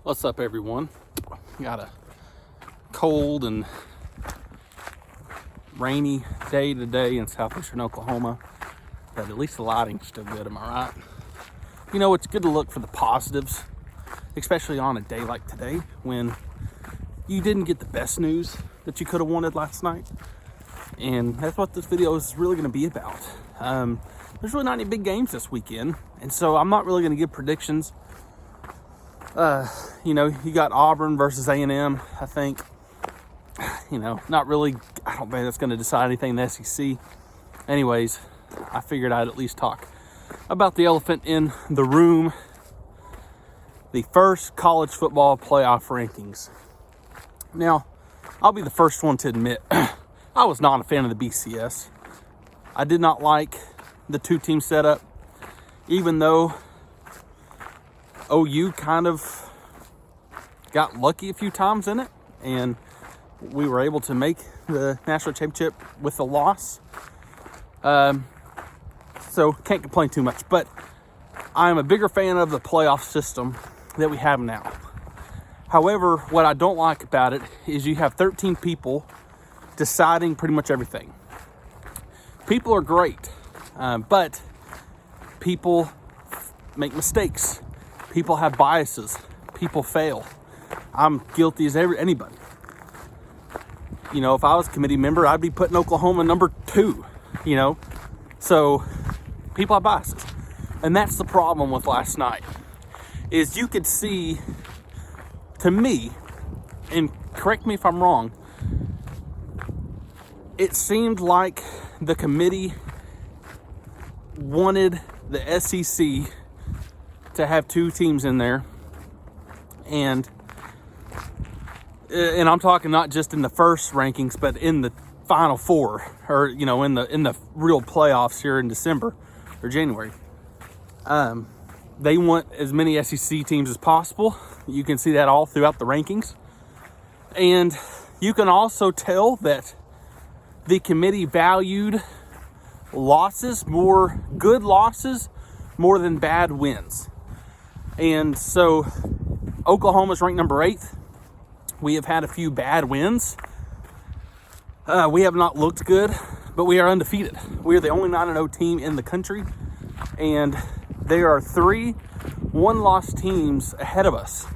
What's up, everyone? Got a cold and rainy day today in southeastern Oklahoma, but at least the lighting's still good, am I right? You know, it's good to look for the positives, especially on a day like today when you didn't get the best news that you could have wanted last night. And that's what this video is really going to be about. There's really not any big games this weekend, and so I'm not really going to give predictions. You got Auburn versus A&M, I think. Not really. I don't think that's going to decide anything in the SEC. Anyways, I figured I'd at least talk about the elephant in the room, the first college football playoff rankings. Now, I'll be the first one to admit I was not a fan of the BCS. I did not like the two-team setup, even though OU kind of got lucky a few times in it, and we were able to make the national championship with a loss. So can't complain too much, but I'm a bigger fan of the playoff system that we have now. However, what I don't like about it is you have 13 people deciding pretty much everything. People are great, but people make mistakes. People have biases. People fail. I'm guilty as anybody. If I was a committee member, I'd be putting Oklahoma number 2, So people have biases. And that's the problem with last night, is you could see, to me, and correct me if I'm wrong, it seemed like the committee wanted the SEC to have 2 teams in there, and I'm talking not just in the first rankings, but in the final 4, or in the real playoffs here in December or January. They want as many SEC teams as possible. You can see that all throughout the rankings, and you can also tell that the committee valued good losses more than bad wins. And so Oklahoma's ranked number 8th. We have had a few bad wins. We have not looked good, but we are undefeated. We are the only 9-0 team in the country, and there are 3 one-loss teams ahead of us: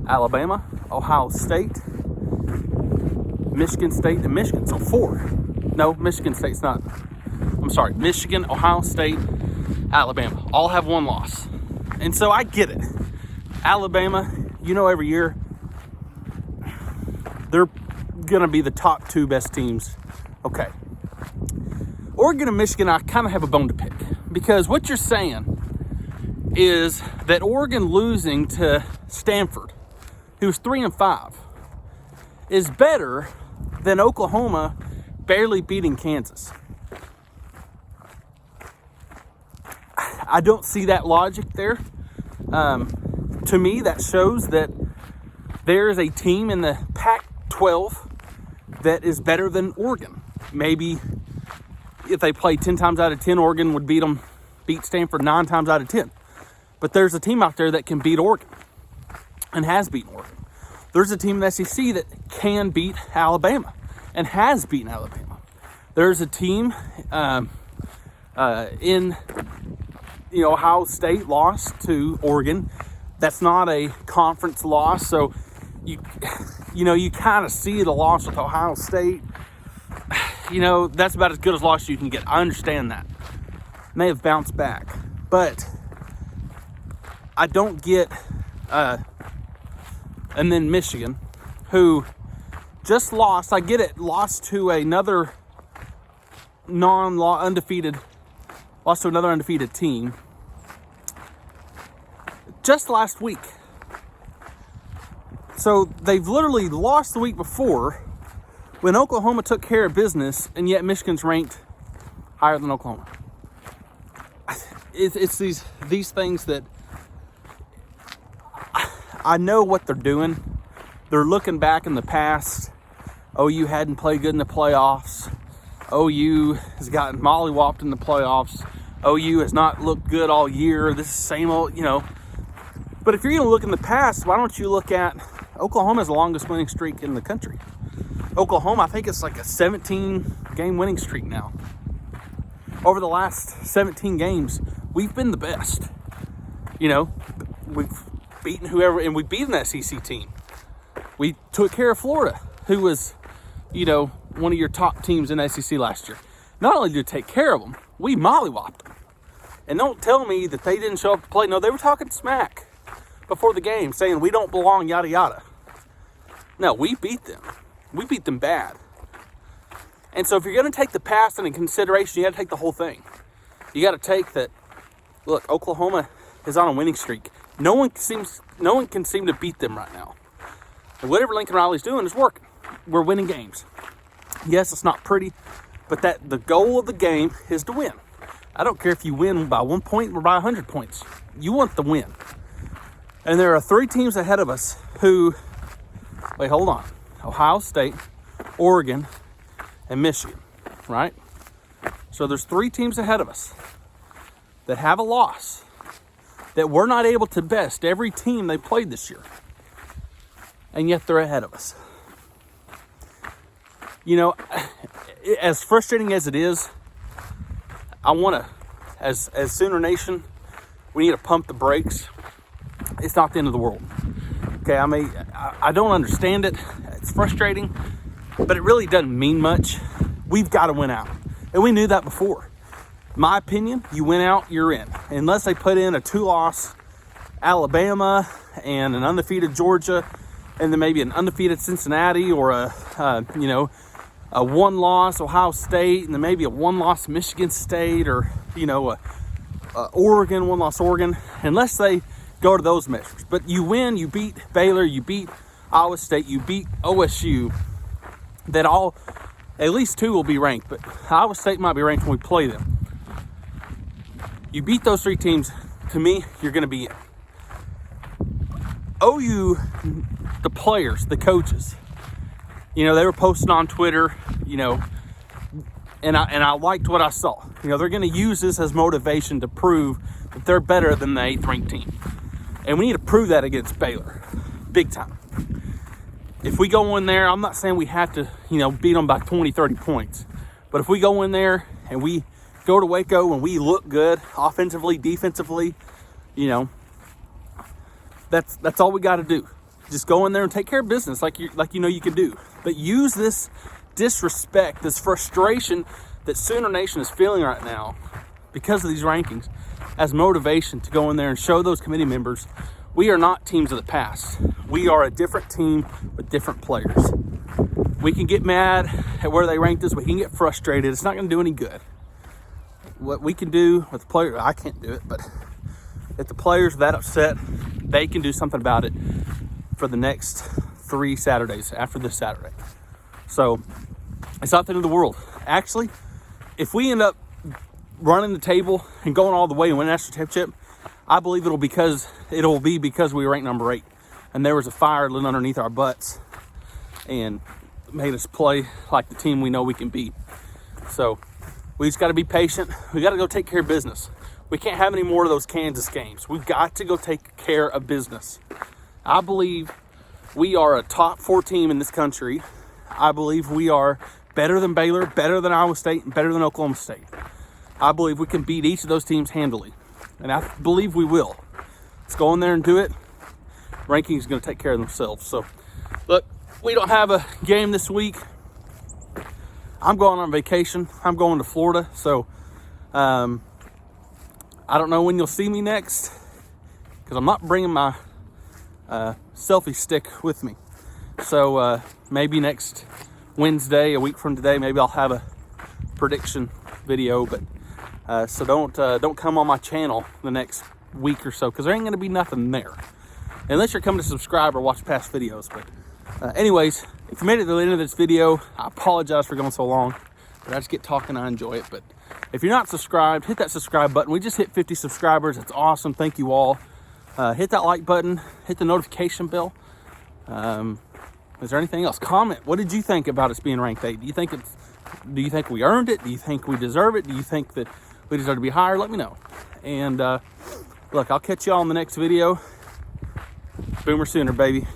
Alabama, Ohio State, Michigan State, and Michigan. So 4. No, Michigan State's not. I'm sorry. Michigan, Ohio State, Alabama all have 1 loss. And so I get it. Alabama, every year they're going to be the top 2 best teams. Okay. Oregon and Michigan, I kind of have a bone to pick, because what you're saying is that Oregon losing to Stanford, who's 3-5, is better than Oklahoma barely beating Kansas. I don't see that logic there. To me, that shows that there is a team in the Pac-12 that is better than Oregon. Maybe if they play 10 times out of 10, Oregon would beat Stanford 9 times out of 10. But there's a team out there that can beat Oregon and has beaten Oregon. There's a team in the SEC that can beat Alabama and has beaten Alabama. There's a team in Ohio State lost to Oregon. That's not a conference loss, so you kind of see the loss with Ohio State. That's about as good as loss you can get. I understand that. And they have bounced back, but I don't get. And then Michigan, who just lost. I get it. Lost to another undefeated team just last week. So they've literally lost the week before when Oklahoma took care of business, and yet Michigan's ranked higher than Oklahoma. It's these things that I know what they're doing. They're looking back in the past. OU hadn't played good in the playoffs. OU has gotten mollywopped in the playoffs. OU has not looked good all year. This is the same old, But if you're going to look in the past, why don't you look at Oklahoma's the longest winning streak in the country. Oklahoma, I think it's like a 17-game winning streak now. Over the last 17 games, we've been the best. You know, we've beaten whoever, and we've beaten the SEC team. We took care of Florida, who was, you know, one of your top teams in the SEC last year. Not only did we take care of them, we mollywopped them. And don't tell me that they didn't show up to play. No, they were talking smack before the game, saying we don't belong, yada, yada. No, we beat them. We beat them bad. And so if you're going to take the past into consideration, you got to take the whole thing. You got to take that, look, Oklahoma is on a winning streak. No one can seem to beat them right now. And whatever Lincoln Riley's doing is working. We're winning games. Yes, it's not pretty, but the goal of the game is to win. I don't care if you win by 1 point or by 100 points. You want the win. And there are 3 teams ahead of us who, wait, hold on. Ohio State, Oregon, and Michigan, right? So there's 3 teams ahead of us that have a loss that we're not able to best every team they played this year. And yet they're ahead of us. You know, as frustrating as it is, I want to, as Sooner Nation, we need to pump the brakes. It's not the end of the world. Okay, I mean, I don't understand it. It's frustrating, but it really doesn't mean much. We've got to win out. And we knew that before. My opinion, you win out, you're in. Unless they put in a 2-loss Alabama and an undefeated Georgia, and then maybe an undefeated Cincinnati, or a 1-loss Ohio State, and then maybe a 1-loss Michigan State, or, Oregon, 1-loss Oregon, unless they go to those measures. But you win, you beat Baylor, you beat Iowa State, you beat OSU, that all, at least 2 will be ranked, but Iowa State might be ranked when we play them. You beat those 3 teams, to me, you're going to be in. OU, the players, the coaches, they were posting on Twitter, and I liked what I saw. They're going to use this as motivation to prove that they're better than the 8th ranked team. And we need to prove that against Baylor, big time. If we go in there, I'm not saying we have to, beat them by 20, 30 points. But if we go in there and we go to Waco and we look good offensively, defensively, that's all we got to do. Just go in there and take care of business like you can do. But use this disrespect, this frustration that Sooner Nation is feeling right now because of these rankings as motivation to go in there and show those committee members we are not teams of the past. We are a different team with different players. We can get mad at where they ranked us. We can get frustrated. It's not going to do any good. What we can do with the players, I can't do it, but if the players are that upset, they can do something about it for the next 3 Saturdays after this Saturday. So it's not the end of the world. Actually, if we end up running the table and going all the way and winning national championship, I believe it'll be because we ranked number 8 and there was a fire lit underneath our butts and made us play like the team we know we can beat. So we just got to be patient. We got to go take care of business. We can't have any more of those Kansas games. We've got to go take care of business. I believe we are a top 4 team in this country. I believe we are better than Baylor, better than Iowa State, and better than Oklahoma State. I believe we can beat each of those teams handily. And I believe we will. Let's go in there and do it. Rankings are going to take care of themselves. So, look, we don't have a game this week. I'm going on vacation. I'm going to Florida. So, I don't know when you'll see me next because I'm not bringing my selfie stick with me. So, maybe next Wednesday, a week from today, maybe I'll have a prediction video. But so don't come on my channel the next week or so because there ain't going to be nothing there unless you're coming to subscribe or watch past videos. But anyways, if you made it to the end of this video, I apologize for going so long, but I just get talking. I enjoy it. But if you're not subscribed, hit that subscribe button. We just hit 50 subscribers. It's awesome. Thank you all. Hit that like button. Hit the notification bell. Is there anything else? Comment. What did you think about us being ranked 8? Do you think we earned it? Do you think we deserve it? Do you think that we deserve to be higher? Let me know. And look, I'll catch you all in the next video. Boomer Sooner, baby.